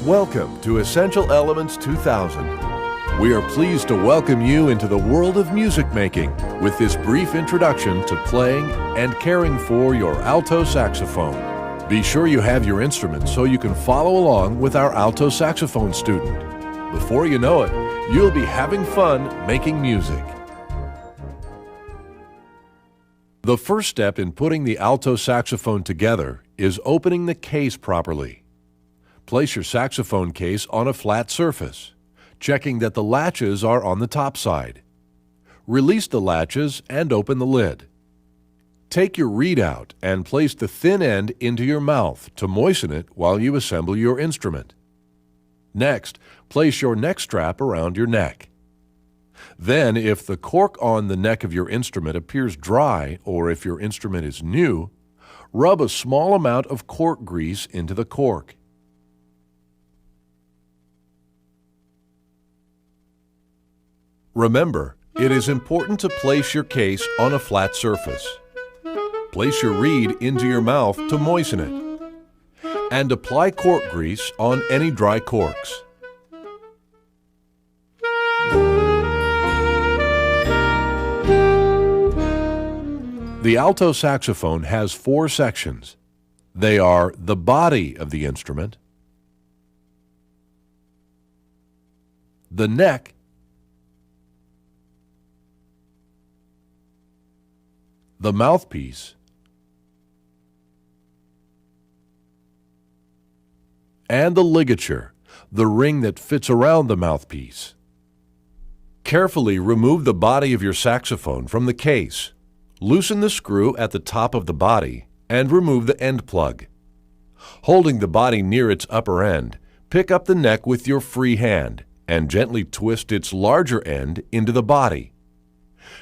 Welcome to Essential Elements 2000. We are pleased to welcome you into the world of music making with this brief introduction to playing and caring for your alto saxophone. Be sure you have your instrument so you can follow along with our alto saxophone student. Before you know it, you'll be having fun making music. The first step in putting the alto saxophone together is opening the case properly. Place your saxophone case on a flat surface, checking that the latches are on the top side. Release the latches and open the lid. Take your reed out and place the thin end into your mouth to moisten it while you assemble your instrument. Next, place your neck strap around your neck. Then, if the cork on the neck of your instrument appears dry or if your instrument is new, rub a small amount of cork grease into the cork. Remember, it is important to place your case on a flat surface. Place your reed into your mouth to moisten it, and apply cork grease on any dry corks. The alto saxophone has 4 sections. They are the body of the instrument, the neck, the mouthpiece, and the ligature, the ring that fits around the mouthpiece. Carefully remove the body of your saxophone from the case. Loosen the screw at the top of the body and remove the end plug. Holding the body near its upper end, pick up the neck with your free hand and gently twist its larger end into the body.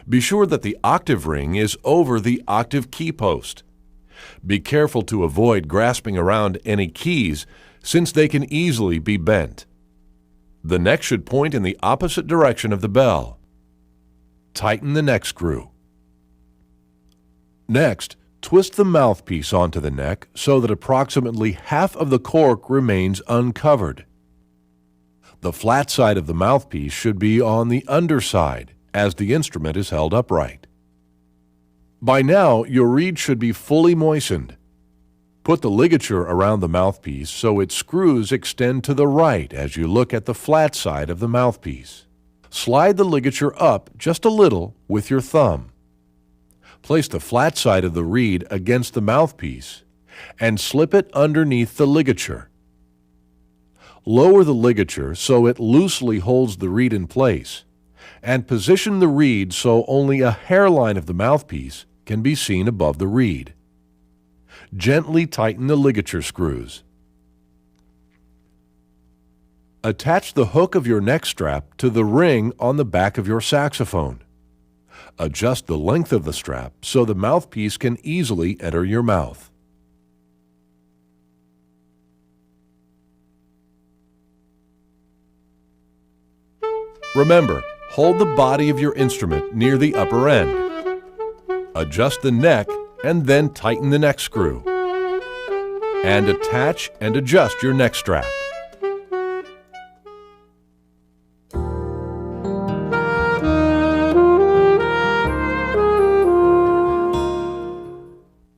Be sure that the octave ring is over the octave key post. Be careful to avoid grasping around any keys since they can easily be bent. The neck should point in the opposite direction of the bell. Tighten the neck screw. Next, twist the mouthpiece onto the neck so that approximately half of the cork remains uncovered. The flat side of the mouthpiece should be on the underside, as the instrument is held upright. By now, your reed should be fully moistened. Put the ligature around the mouthpiece so its screws extend to the right as you look at the flat side of the mouthpiece. Slide the ligature up just a little with your thumb. Place the flat side of the reed against the mouthpiece and slip it underneath the ligature. Lower the ligature so it loosely holds the reed in place, and position the reed so only a hairline of the mouthpiece can be seen above the reed. Gently tighten the ligature screws. Attach the hook of your neck strap to the ring on the back of your saxophone. Adjust the length of the strap so the mouthpiece can easily enter your mouth. Remember, hold the body of your instrument near the upper end. Adjust the neck and then tighten the neck screw. And attach and adjust your neck strap.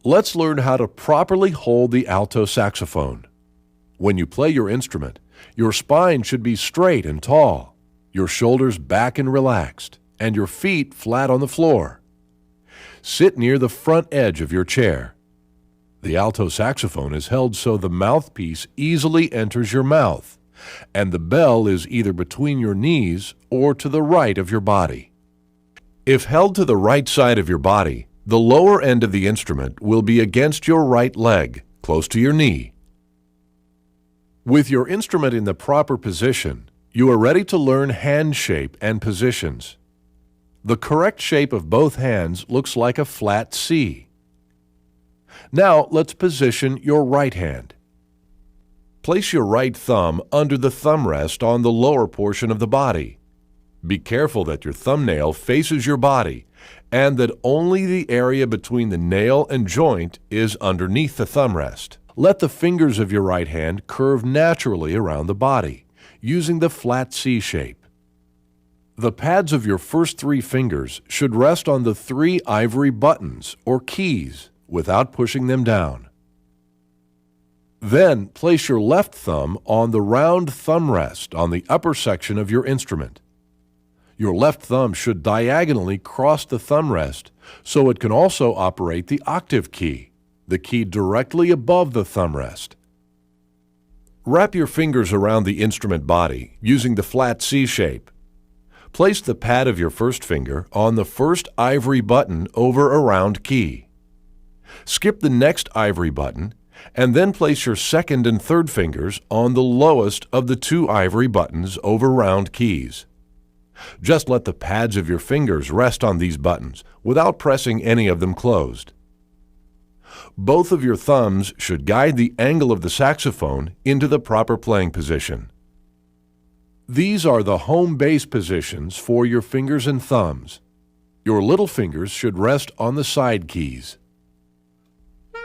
Let's learn how to properly hold the alto saxophone. When you play your instrument, your spine should be straight and tall, your shoulders back and relaxed, and your feet flat on the floor. Sit near the front edge of your chair. The alto saxophone is held so the mouthpiece easily enters your mouth, and the bell is either between your knees or to the right of your body. If held to the right side of your body, the lower end of the instrument will be against your right leg, close to your knee. With your instrument in the proper position, you are ready to learn hand shape and positions. The correct shape of both hands looks like a flat C. Now let's position your right hand. Place your right thumb under the thumb rest on the lower portion of the body. Be careful that your thumbnail faces your body and that only the area between the nail and joint is underneath the thumb rest. Let the fingers of your right hand curve naturally around the body, using the flat C shape. The pads of your first 3 fingers should rest on the 3 ivory buttons or keys without pushing them down. Then place your left thumb on the round thumb rest on the upper section of your instrument. Your left thumb should diagonally cross the thumb rest so it can also operate the octave key, the key directly above the thumb rest. Wrap your fingers around the instrument body using the flat C shape. Place the pad of your first finger on the first ivory button over a round key. Skip the next ivory button and then place your second and third fingers on the lowest of the 2 ivory buttons over round keys. Just let the pads of your fingers rest on these buttons without pressing any of them closed. Both of your thumbs should guide the angle of the saxophone into the proper playing position. These are the home base positions for your fingers and thumbs. Your little fingers should rest on the side keys.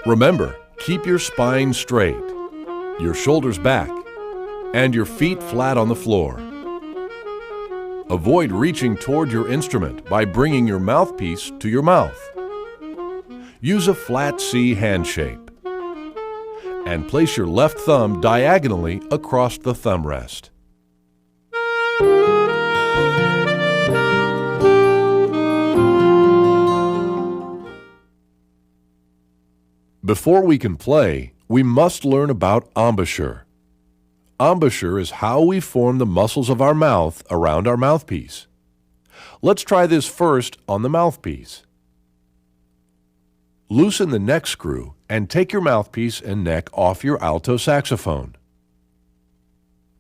Remember, keep your spine straight, your shoulders back, and your feet flat on the floor. Avoid reaching toward your instrument by bringing your mouthpiece to your mouth. Use a flat C hand shape. And place your left thumb diagonally across the thumb rest. Before we can play, we must learn about embouchure. Embouchure is how we form the muscles of our mouth around our mouthpiece. Let's try this first on the mouthpiece. Loosen the neck screw and take your mouthpiece and neck off your alto saxophone.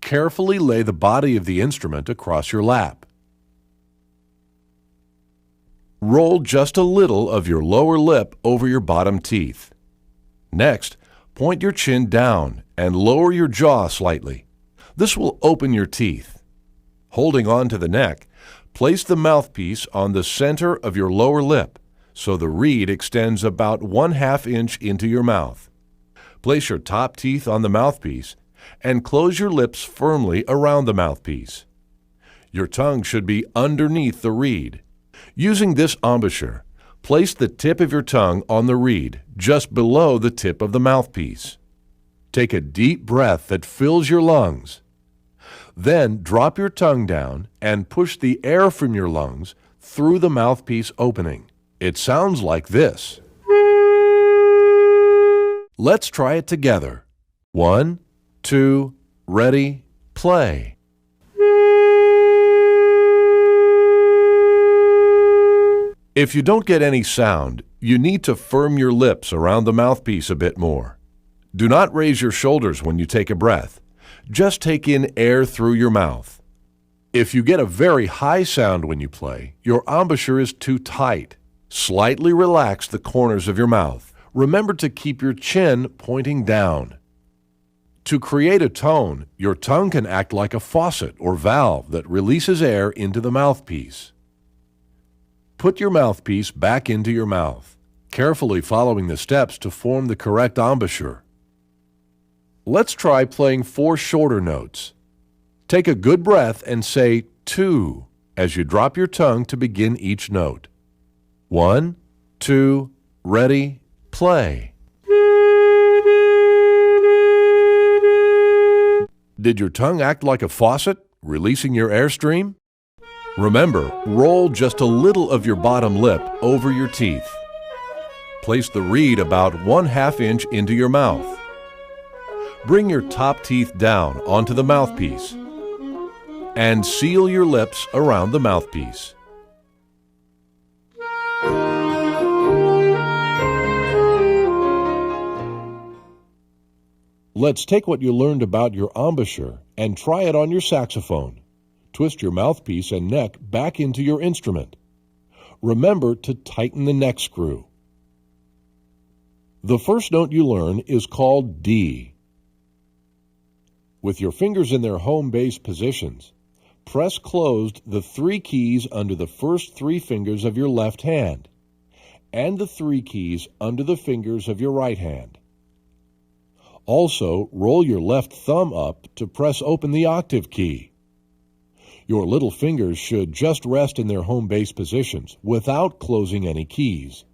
Carefully lay the body of the instrument across your lap. Roll just a little of your lower lip over your bottom teeth. Next, point your chin down and lower your jaw slightly. This will open your teeth. Holding on to the neck, place the mouthpiece on the center of your lower lip so the reed extends about 1/2 inch into your mouth. Place your top teeth on the mouthpiece and close your lips firmly around the mouthpiece. Your tongue should be underneath the reed. Using this embouchure, place the tip of your tongue on the reed just below the tip of the mouthpiece. Take a deep breath that fills your lungs. Then drop your tongue down and push the air from your lungs through the mouthpiece opening. It sounds like this. Let's try it together. 1, 2, ready, play. If you don't get any sound, you need to firm your lips around the mouthpiece a bit more. Do not raise your shoulders when you take a breath. Just take in air through your mouth. If you get a very high sound when you play, your embouchure is too tight. Slightly relax the corners of your mouth. Remember to keep your chin pointing down. To create a tone, your tongue can act like a faucet or valve that releases air into the mouthpiece. Put your mouthpiece back into your mouth, carefully following the steps to form the correct embouchure. Let's try playing 4 shorter notes. Take a good breath and say 2 as you drop your tongue to begin each note. 1, 2, ready, play. Did your tongue act like a faucet, releasing your airstream? Remember, roll just a little of your bottom lip over your teeth. Place the reed about 1/2 inch into your mouth. Bring your top teeth down onto the mouthpiece and seal your lips around the mouthpiece. Let's take what you learned about your embouchure and try it on your saxophone. Twist your mouthpiece and neck back into your instrument. Remember to tighten the neck screw. The first note you learn is called D. With your fingers in their home base positions, press closed the 3 keys under the first 3 fingers of your left hand and the 3 keys under the fingers of your right hand. Also, roll your left thumb up to press open the octave key. Your little fingers should just rest in their home base positions without closing any keys.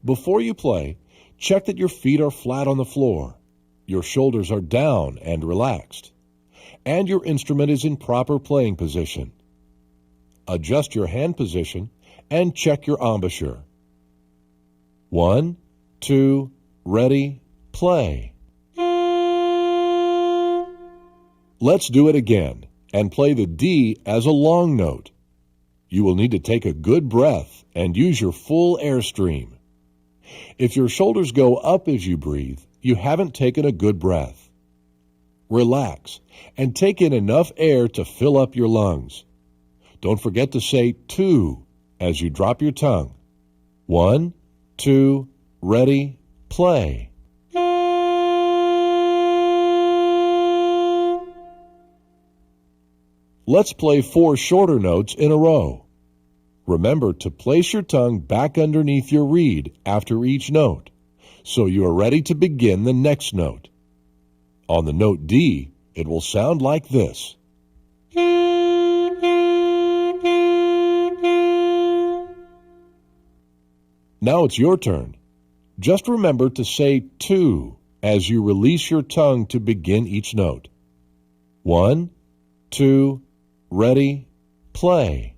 Before you play, check that your feet are flat on the floor, your shoulders are down and relaxed, and your instrument is in proper playing position. Adjust your hand position and check your embouchure. 1, 2, ready, play. Let's do it again and play the D as a long note. You will need to take a good breath and use your full airstream. If your shoulders go up as you breathe, you haven't taken a good breath. Relax and take in enough air to fill up your lungs. Don't forget to say 2 as you drop your tongue. 1, 2, ready, play. Let's play 4 shorter notes in a row. Remember to place your tongue back underneath your reed after each note, so you are ready to begin the next note. On the note D, it will sound like this. Now it's your turn. Just remember to say 2 as you release your tongue to begin each note. 1, 2, ready, play.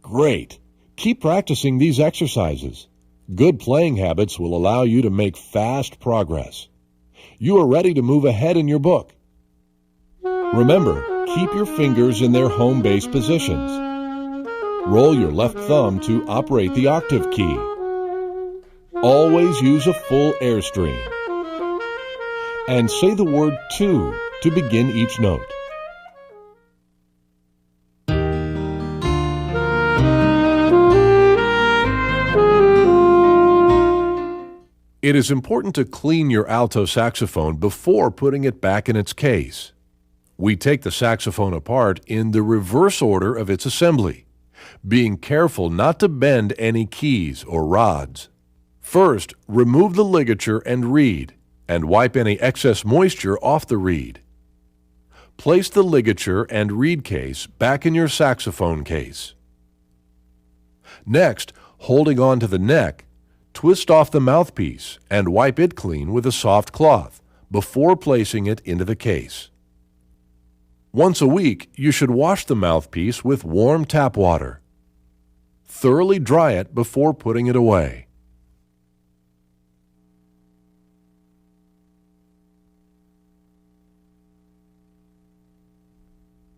Great! Keep practicing these exercises. Good playing habits will allow you to make fast progress. You are ready to move ahead in your book. Remember, keep your fingers in their home base positions. Roll your left thumb to operate the octave key. Always use a full airstream. And say the word 2 to begin each note. It is important to clean your alto saxophone before putting it back in its case. We take the saxophone apart in the reverse order of its assembly, being careful not to bend any keys or rods. First, remove the ligature and reed, and wipe any excess moisture off the reed. Place the ligature and reed case back in your saxophone case. Next, holding on to the neck, twist off the mouthpiece and wipe it clean with a soft cloth before placing it into the case. Once a week, you should wash the mouthpiece with warm tap water. Thoroughly dry it before putting it away.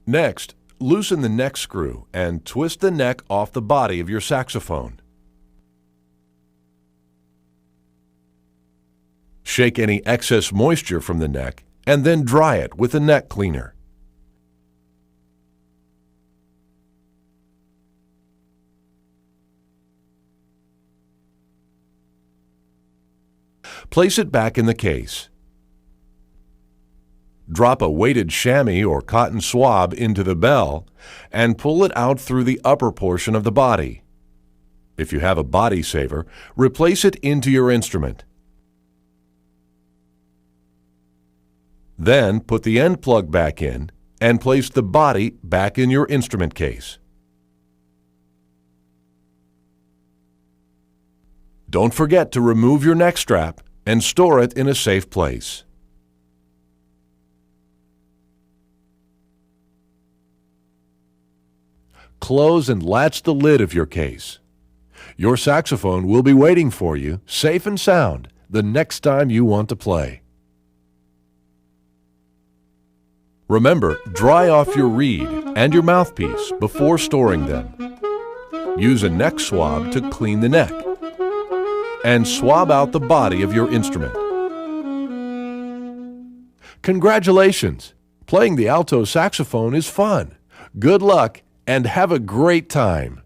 Next, loosen the neck screw and twist the neck off the body of your saxophone. Shake any excess moisture from the neck and then dry it with a neck cleaner. Place it back in the case. Drop a weighted chamois or cotton swab into the bell and pull it out through the upper portion of the body. If you have a body saver, replace it into your instrument. Then put the end plug back in and place the body back in your instrument case. Don't forget to remove your neck strap and store it in a safe place. Close and latch the lid of your case. Your saxophone will be waiting for you, safe and sound, the next time you want to play. Remember, dry off your reed and your mouthpiece before storing them. Use a neck swab to clean the neck. And swab out the body of your instrument. Congratulations! Playing the alto saxophone is fun. Good luck and have a great time!